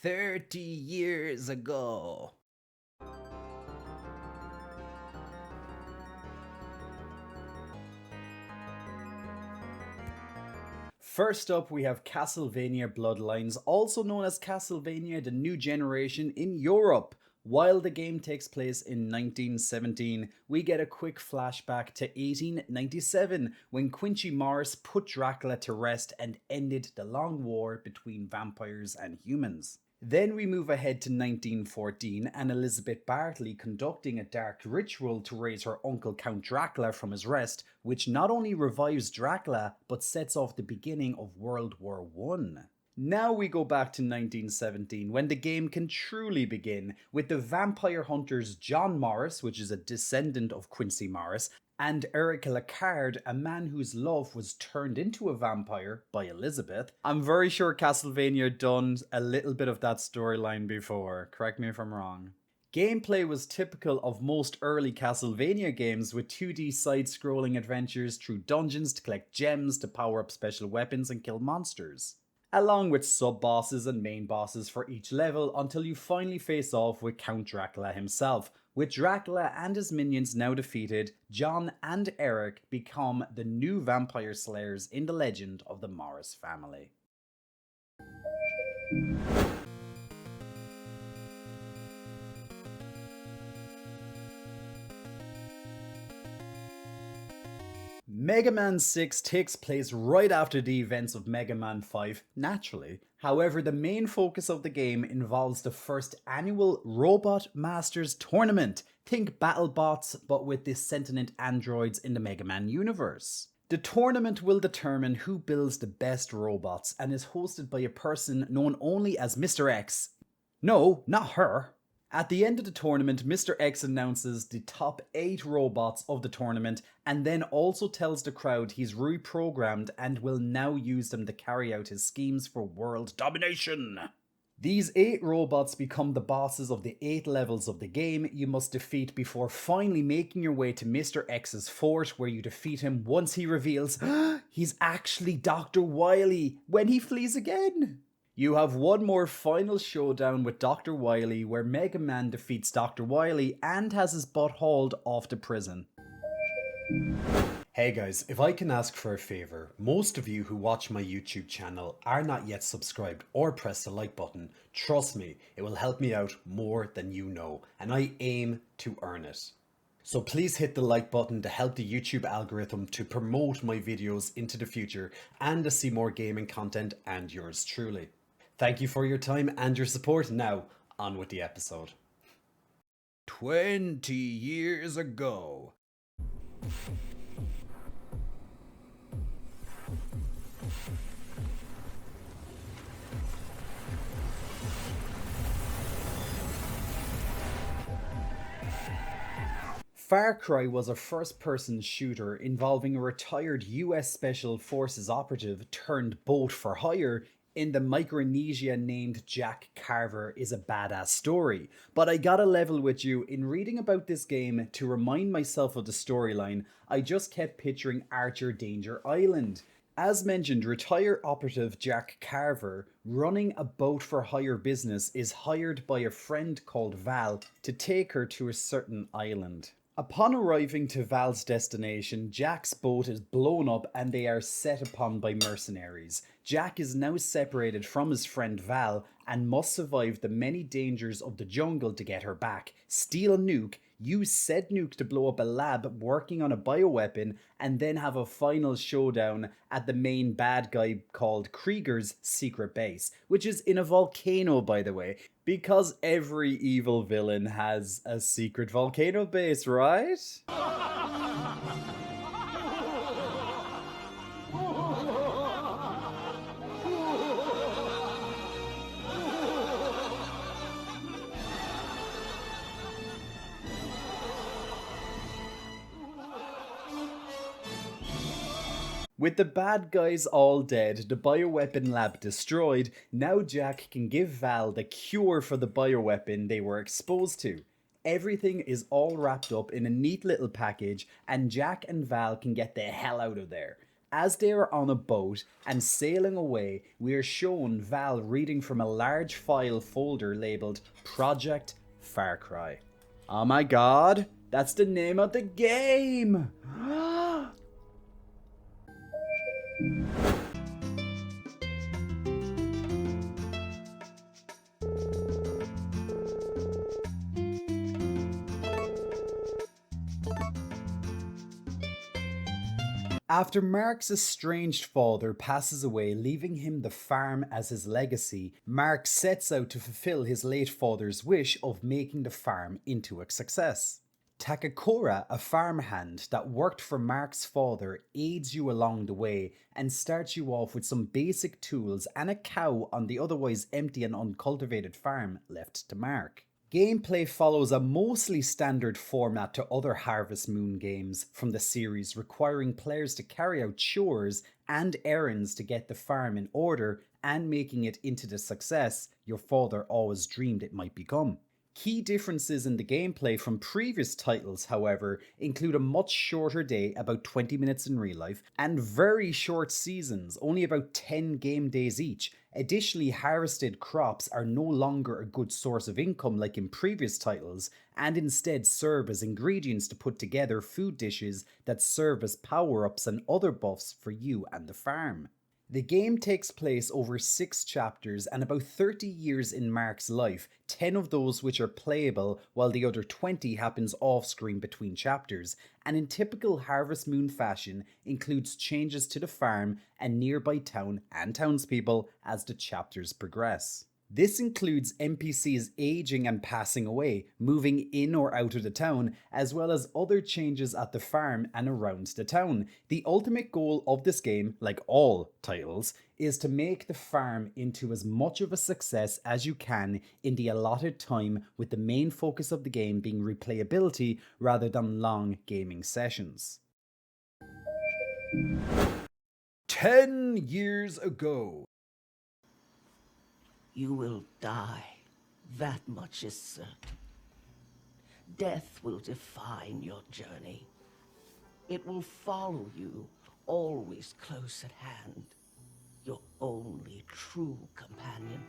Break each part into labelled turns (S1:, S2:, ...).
S1: 30 years ago. First up, we have Castlevania Bloodlines, also known as Castlevania The New Generation in Europe. While the game takes place in 1917, we get a quick flashback to 1897 when Quincy Morris put Dracula to rest and ended the long war between vampires and humans. Then we move ahead to 1914 and Elizabeth Bartley conducting a dark ritual to raise her uncle Count Dracula from his rest, which not only revives Dracula but sets off the beginning of World War One. Now we go back to 1917 when the game can truly begin with the vampire hunters John Morris, which is a descendant of Quincy Morris, and Eric Lacard, a man whose love was turned into a vampire by Elizabeth. I'm very sure Castlevania done a little bit of that storyline before, correct me if I'm wrong. Gameplay was typical of most early Castlevania games with 2D side-scrolling adventures through dungeons to collect gems to power up special weapons and kill monsters, along with sub-bosses and main bosses for each level until you finally face off with Count Dracula himself. With Dracula and his minions now defeated, John and Eric become the new vampire slayers in the legend of the Morris family. Mega Man 6 takes place right after the events of Mega Man 5, naturally. However, the main focus of the game involves the first annual Robot Masters Tournament. Think BattleBots, but with the sentient androids in the Mega Man universe. The tournament will determine who builds the best robots and is hosted by a person known only as Mr. X. No, not her. At the end of the tournament, Mr. X announces the top 8 robots of the tournament and then also tells the crowd he's reprogrammed and will now use them to carry out his schemes for world domination. These 8 robots become the bosses of the 8 levels of the game you must defeat before finally making your way to Mr. X's fort, where you defeat him once he reveals he's actually Dr. Wily when he flees again. You have one more final showdown with Dr. Wily where Mega Man defeats Dr. Wily and has his butt hauled off to prison.
S2: Hey guys, if I can ask for a favor, most of you who watch my YouTube channel are not yet subscribed or press the like button. Trust me, it will help me out more than you know, and I aim to earn it. So please hit the like button to help the YouTube algorithm to promote my videos into the future and to see more gaming content and yours truly. Thank you for your time and your support. Now, on with the episode.
S1: 20 years ago. Far Cry was a first-person shooter involving a retired US Special Forces operative turned boat for hire in the Micronesia named Jack Carver is a badass story. But I gotta level with you, in reading about this game to remind myself of the storyline, I just kept picturing Archer Danger Island. As mentioned, retired operative Jack Carver, running a boat for hire business, is hired by a friend called Val to take her to a certain island. Upon arriving to Val's destination, Jack's boat is blown up and they are set upon by mercenaries. Jack is now separated from his friend Val and must survive the many dangers of the jungle to get her back, steal a nuke, use said nuke to blow up a lab working on a bioweapon, and then have a final showdown at the main bad guy called Krieger's secret base, which is in a volcano, by the way, because every evil villain has a secret volcano base, right? With the bad guys all dead, the bioweapon lab destroyed, now Jack can give Val the cure for the bioweapon they were exposed to. Everything is all wrapped up in a neat little package, and Jack and Val can get the hell out of there. As they are on a boat and sailing away, we are shown Val reading from a large file folder labeled Project Far Cry. Oh my god, that's the name of the game! After Mark's estranged father passes away, leaving him the farm as his legacy, Mark sets out to fulfill his late father's wish of making the farm into a success. Takakura, a farmhand that worked for Mark's father, aids you along the way and starts you off with some basic tools and a cow on the otherwise empty and uncultivated farm left to Mark. Gameplay follows a mostly standard format to other Harvest Moon games from the series, requiring players to carry out chores and errands to get the farm in order and making it into the success your father always dreamed it might become. Key differences in the gameplay from previous titles, however, include a much shorter day, about 20 minutes in real life, and very short seasons, only about 10 game days each. Additionally, harvested crops are no longer a good source of income like in previous titles, and instead serve as ingredients to put together food dishes that serve as power-ups and other buffs for you and the farm. The game takes place over 6 chapters and about 30 years in Mark's life, 10 of those which are playable while the other 20 happens off-screen between chapters, and in typical Harvest Moon fashion includes changes to the farm and nearby town and townspeople as the chapters progress. This includes NPCs aging and passing away, moving in or out of the town, as well as other changes at the farm and around the town. The ultimate goal of this game, like all titles, is to make the farm into as much of a success as you can in the allotted time, with the main focus of the game being replayability rather than long gaming sessions. 10 years ago.
S3: You will die. That much is certain. Death will define your journey. It will follow you, always close at hand. Your only true companion.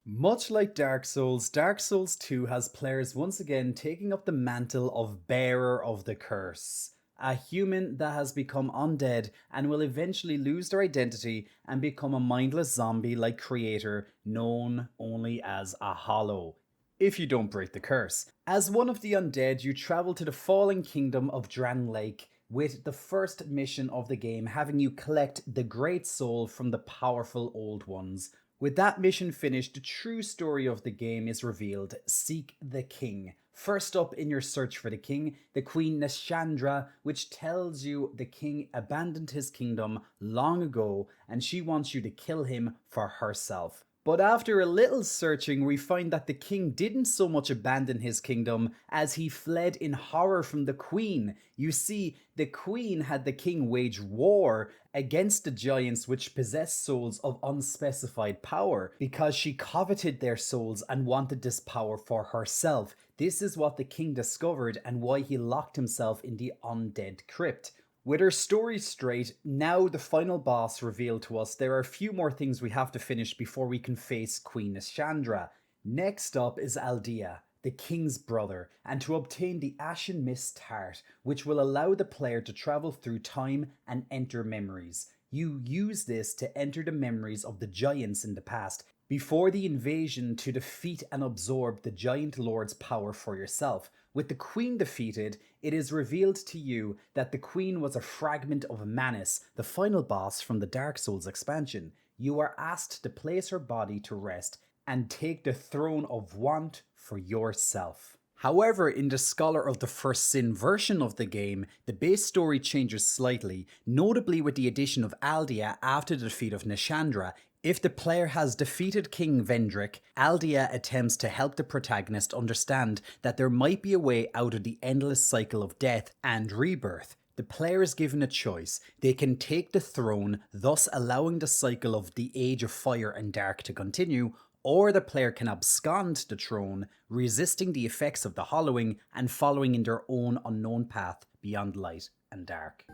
S1: Much like Dark Souls 2 has players once again taking up the mantle of bearer of the curse. A human that has become undead and will eventually lose their identity and become a mindless zombie-like creator known only as a hollow, if you don't break the curse. As one of the undead, you travel to the fallen kingdom of Dran Lake, with the first mission of the game having you collect the Great Soul from the powerful Old Ones. With that mission finished, the true story of the game is revealed: seek the king. First up in your search for the king, the Queen Nashandra, which tells you the king abandoned his kingdom long ago and she wants you to kill him for herself. But after a little searching, we find that the king didn't so much abandon his kingdom as he fled in horror from the queen. You see, the queen had the king wage war against the giants which possess souls of unspecified power because she coveted their souls and wanted this power for herself. This is what the king discovered and why he locked himself in the undead crypt. With our story straight, now the final boss revealed to us, there are a few more things we have to finish before we can face Queen Nashandra. Next up is Aldea, the king's brother, and to obtain the Ashen Mist Heart, which will allow the player to travel through time and enter memories. You use this to enter the memories of the giants in the past, before the invasion, to defeat and absorb the giant lord's power for yourself. With the queen defeated, it is revealed to you that the queen was a fragment of Manus, the final boss from the Dark Souls expansion. You are asked to place her body to rest and take the throne of Want for yourself. However, in the Scholar of the First Sin version of the game, the base story changes slightly, notably with the addition of Aldea after the defeat of Nashandra. If the player has defeated King Vendrick, Aldea attempts to help the protagonist understand that there might be a way out of the endless cycle of death and rebirth. The player is given a choice. They can take the throne, thus allowing the cycle of the Age of Fire and Dark to continue, or the player can abscond the throne, resisting the effects of the hollowing and following in their own unknown path beyond light and dark.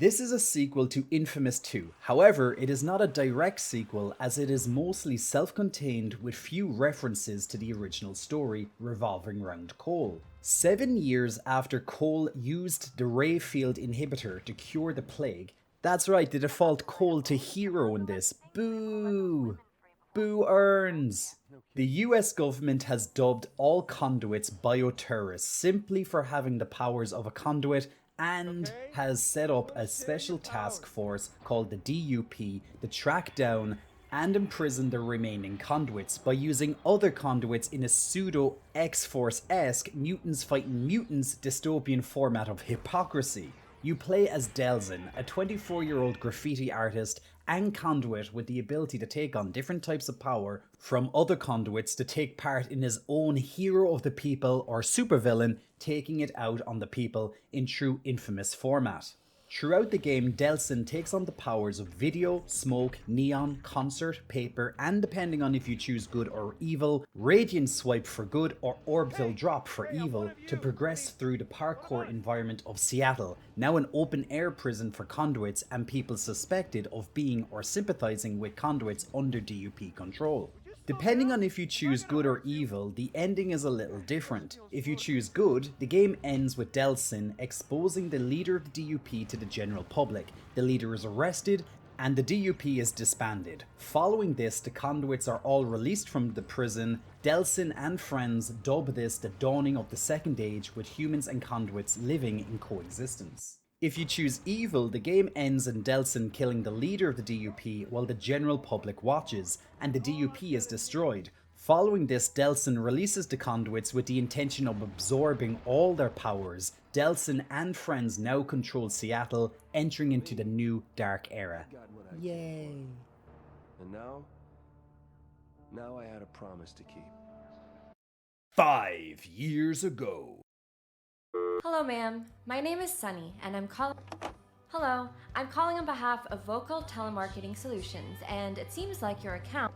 S1: This is a sequel to Infamous 2. However, it is not a direct sequel as it is mostly self-contained with few references to the original story revolving around Cole. 7 years after Cole used the ray field inhibitor to cure the plague, that's right, the default Cole to hero in this. Boo! Boo earns! The US government has dubbed all conduits bioterrorists simply for having the powers of a conduit and has set up a special task force called the DUP to track down and imprison the remaining conduits by using other conduits in a pseudo X-Force-esque mutants fighting mutants dystopian format of hypocrisy. You play as Delzin, a 24-year-old graffiti artist and conduit with the ability to take on different types of power from other conduits to take part in his own hero of the people or supervillain, taking it out on the people in true Infamous format. Throughout the game, Delsin takes on the powers of video, smoke, neon, concert, paper, and depending on if you choose good or evil, radiant swipe for good or orbital drop for evil to progress through the parkour environment of Seattle, now an open air prison for conduits and people suspected of being or sympathizing with conduits under DUP control. Depending on if you choose good or evil, the ending is a little different. If you choose good, the game ends with Delsin exposing the leader of the DUP to the general public. The leader is arrested and the DUP is disbanded. Following this, the conduits are all released from the prison. Delsin and friends dub this the dawning of the Second Age, with humans and conduits living in coexistence. If you choose evil, the game ends in Delsin killing the leader of the DUP while the general public watches, and the DUP is destroyed. Following this, Delsin releases the conduits with the intention of absorbing all their powers. Delsin and friends now control Seattle, entering into the new dark era. Yay.
S4: And now I had a promise to keep.
S1: 5 years ago.
S5: Hello, ma'am. My name is Sunny, and I'm calling on behalf of Vocal Telemarketing Solutions, and it seems like your account...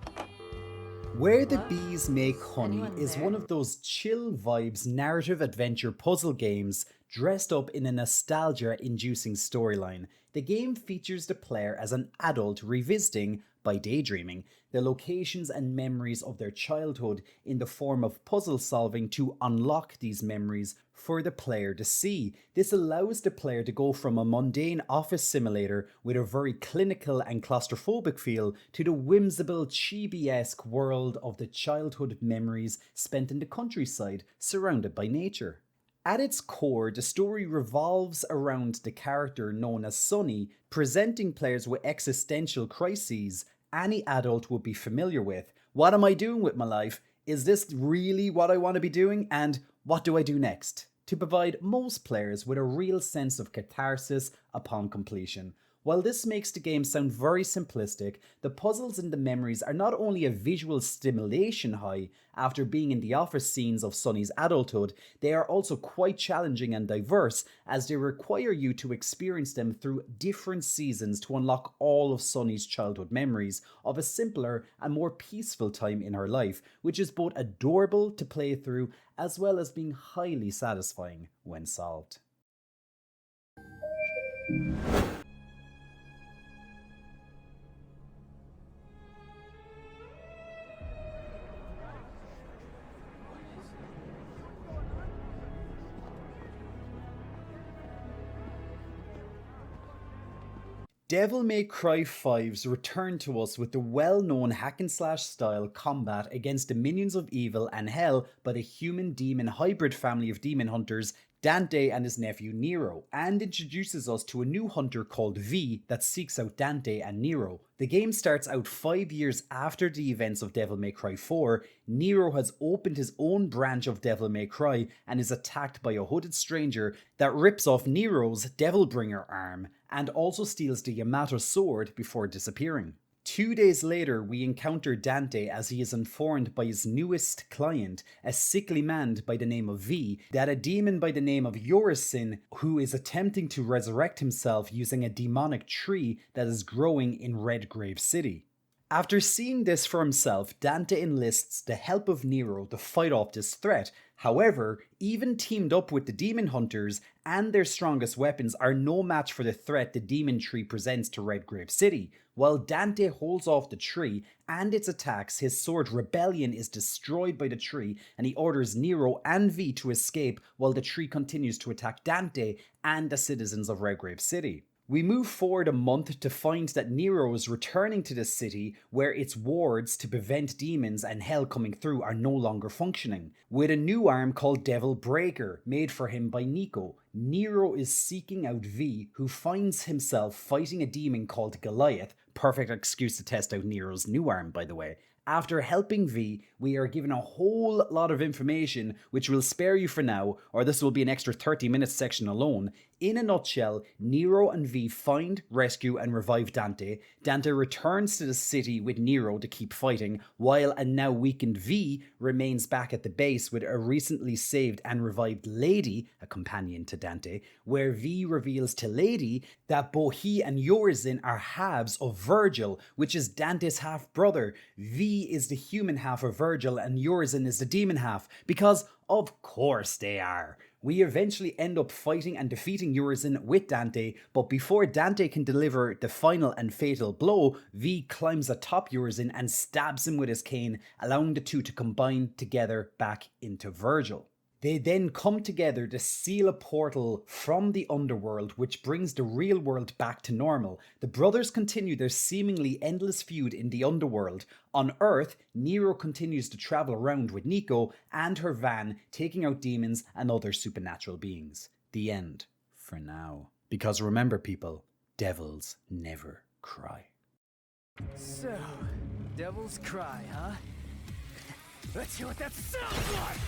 S1: Where the
S5: Hello?
S1: Bees Make Honey
S5: Anyone
S1: is
S5: there?
S1: one of those chill vibes narrative adventure puzzle games dressed up in a nostalgia-inducing storyline. The game features the player as an adult revisiting, by daydreaming, the locations and memories of their childhood in the form of puzzle solving to unlock these memories for the player to see. This allows the player to go from a mundane office simulator with a very clinical and claustrophobic feel to the whimsical, chibi-esque world of the childhood memories spent in the countryside, surrounded by nature. At its core, the story revolves around the character known as Sunny, presenting players with existential crises any adult would be familiar with. What am I doing with my life? Is this really what I want to be doing? And what do I do next? To provide most players with a real sense of catharsis upon completion. While this makes the game sound very simplistic, the puzzles and the memories are not only a visual stimulation high after being in the office scenes of Sunny's adulthood, they are also quite challenging and diverse as they require you to experience them through different seasons to unlock all of Sunny's childhood memories of a simpler and more peaceful time in her life, which is both adorable to play through as well as being highly satisfying when solved. Devil May Cry 5's return to us with the well-known hack-and-slash style combat against the minions of evil and hell by the human-demon hybrid family of demon hunters Dante and his nephew Nero, and introduces us to a new hunter called V that seeks out Dante and Nero. The game starts out 5 years after the events of Devil May Cry 4. Nero has opened his own branch of Devil May Cry and is attacked by a hooded stranger that rips off Nero's Devilbringer arm and also steals the Yamato sword before disappearing. 2 days later, we encounter Dante as he is informed by his newest client, a sickly man by the name of V, that a demon by the name of Urizen, who is attempting to resurrect himself using a demonic tree that is growing in Redgrave City. After seeing this for himself, Dante enlists the help of Nero to fight off this threat. However, even teamed up with the demon hunters and their strongest weapons are no match for the threat the demon tree presents to Redgrave City. While Dante holds off the tree and its attacks, his sword Rebellion is destroyed by the tree and he orders Nero and V to escape while the tree continues to attack Dante and the citizens of Redgrave City. We move forward a month to find that Nero is returning to the city where its wards to prevent demons and hell coming through are no longer functioning. With a new arm called Devil Breaker, made for him by Nico, Nero is seeking out V, who finds himself fighting a demon called Goliath. Perfect excuse to test out Nero's new arm, by the way. After helping V, we are given a whole lot of information which will spare you for now, or this will be an extra 30 minutes section alone. In a nutshell, Nero and V find, rescue and revive Dante. Dante returns to the city with Nero to keep fighting, while a now weakened V remains back at the base with a recently saved and revived Lady, a companion to Dante, where V reveals to Lady that both he and Urizen are halves of Virgil, which is Dante's half-brother. V is the human half of Virgil and Urizen is the demon half, because of course they are. We eventually end up fighting and defeating Urizen with Dante, but before Dante can deliver the final and fatal blow, V climbs atop Urizen and stabs him with his cane, allowing the two to combine together back into Virgil. They then come together to seal a portal from the underworld, which brings the real world back to normal. The brothers continue their seemingly endless feud in the underworld. On Earth, Nero continues to travel around with Nico and her van, taking out demons and other supernatural beings. The end. For now. Because remember, people, devils never cry.
S6: So, devil's cry, huh? Let's hear what that sounds like!